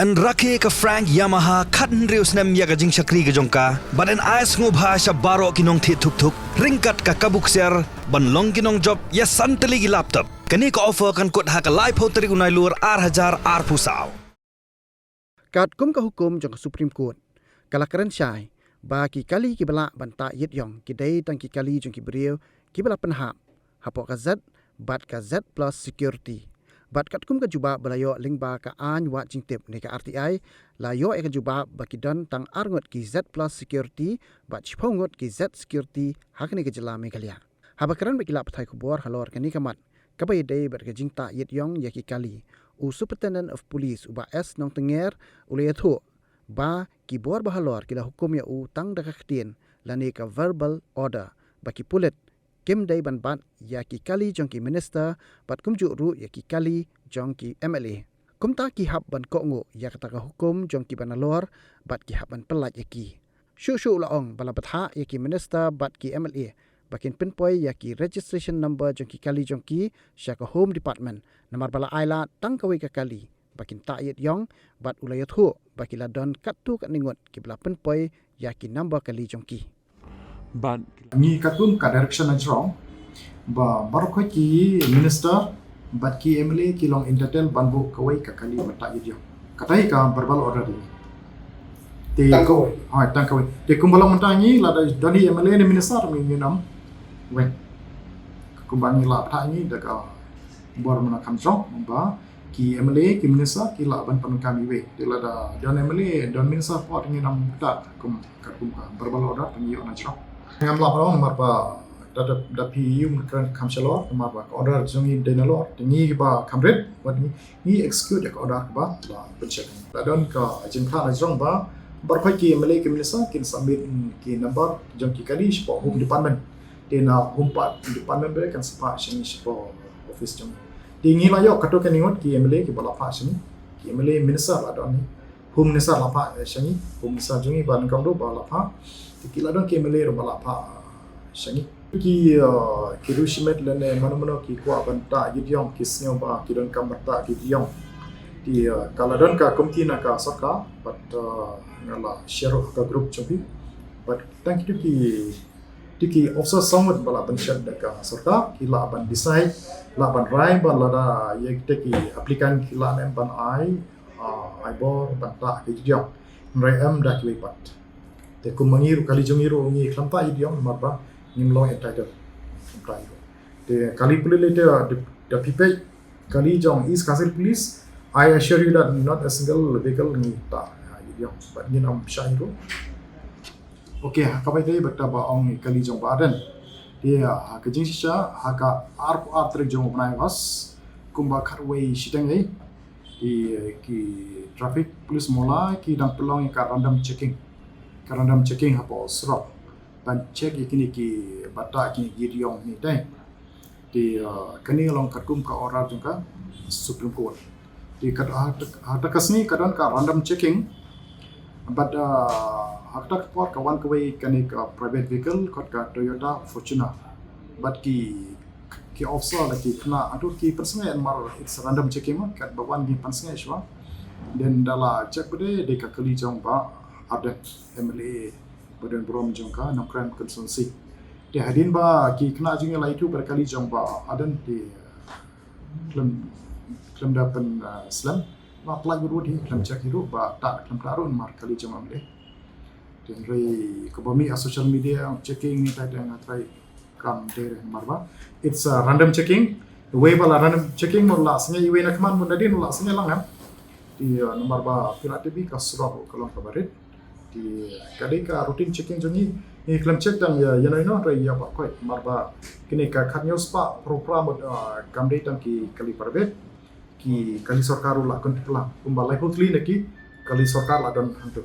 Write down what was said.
An rake ka Frank Yamaha khan rius nam ya gajing shakri ga jongka badan ais ngubha sha baro kinong thi thuk thuk ringkat ka kabuk ser ban long kinong job ya santali gi laptop kani ka offer kan kot ha ka live hotari unai lur R1000 R pusau kat kum ka hukum jong Supreme Court kalakaran syai ba ki kali ki bala banta Ïong ki dai tang ki kali jong ki beriau ki bala penhap hapok ka Z bat ka Z plus security bat kat kum ka juba balayo lingba ka an wa jingtep ne ka RTI la yo e ka juba ba ki don tang arngot ki Z plus security bat chpongot ki Z security hakne ka jela Meghalaya habakaran ba kila pathai khubor halor kani kamat kabai dei ber ka jingta Ïong ya ki kali u superintendent of police uba S nong tenger ule thu ba ki bor ba halor kila hukum ya u tang da ka Ktien lani ka verbal order ba ki Pyllait kim dai ban ban ya ki kali jong ki minister bat kum ju ru ya ki kali jong ki MLA kum ta ki hab ban ko ngo ya kata ka hukum jong ki banalor bat ki hab ban Pyllait ya ki shu la ong bala batha ya ki minister bat ki MLA bakin pinpoy ya ki registration number jong ki kali jong ki sha ka home department namar bala aila tang kawi ka kali bakin ta Ïong bat ulay thu bakila don katu kat ningot ki bala pinpoy ya ki number kali jong ki But ni katum ka direction is wrong ba barko ki minister bat ki MLA ki long intel banbu kawai ka kali bata Ïong katai ka verbal order te ko ha tang kawai te kumbalang mantangi la dari MLA ni minister mi nam wen kumbangi la bata ni da ka bor mana kam jong ba ki MLA ki minister ki la ban pan kami we de la da don MLA don minister pot ni nam ta kum ka verbal order ni ona jong ngam la ba mar ba da pi Ïong kan kam chalo mar ba order jongi de na lo ni ba kamret wat ni execute ka order ba la pencet da don ka jin kha na jong ba bar phai ki MLA ki minister kin submit ki number jong ki kali spo home department de na home department be kan spa shin spo office jong tingi la yo kato kan ingot ki MLA ki bala pha shin ki MLA minister la don ni home minister la pha shin home minister jongi ban kam do bala pha ki la don ki MLA ro bala pha shin ki rushimet lene mano ki kwa banta Ïong ki snyo ba ki don kam banta Ïong di kala don ka komiti na ka sarkar but ngala share ka group chobi but thank you ki also somewhat bala pension da ka sarkar ki la ban decide la ban rai ban la da ye ki applicant ki la nem ban ai bor banta Ïong rai am da ki pat te kumangiru kali jongiru ngi klampa Ïong marba nimlo entitled try te kali Pyllait the people kali jong East Castle police I assure you that not a single vehicle ni ta Ïong but ni am shairu okay kabai dei bata ba ong kali jong badan dia ka jing sha ha ka ar trek jong nai was kumba kharwei shitang ei ki traffic police mola ki dang pelong ka random checking ha po sro ban check ikini ki bata ki Ïong ni dai di kani long katum ka order jong ka Supreme Court di hata kasni kadang ka random checking but hata pot ka one way kani ka private vehicle kot ka Toyota Fortuner but ki officer la ki kena atu ki personal mar it's random checking kat bawan di personal shwa then dala check bude de ka kali jong ba ada MLA badan brom jong ka no crime consultancy de hadin ba ki kena jing la itu berkali jong ba adan di klem dapat Islam ba plug road hi klem check hiru ba ta klem tarun mar kali jong amle den rei ko bami social media checking ni ta dang try kam de marba it's a random checking the way bala random checking mo la snya iwe na kman mo nadin la snya lang ha di nomor ba Pyllait bi ka sro ko long kabarit di kadika routine checking jongi ni klem check dang ya yana no rei ya ba koi marba kini ka khanyo spa program kam de tang ki kali private ki kali sarkar la kon tla kumbalai hotli neki kali sarkar la don hantu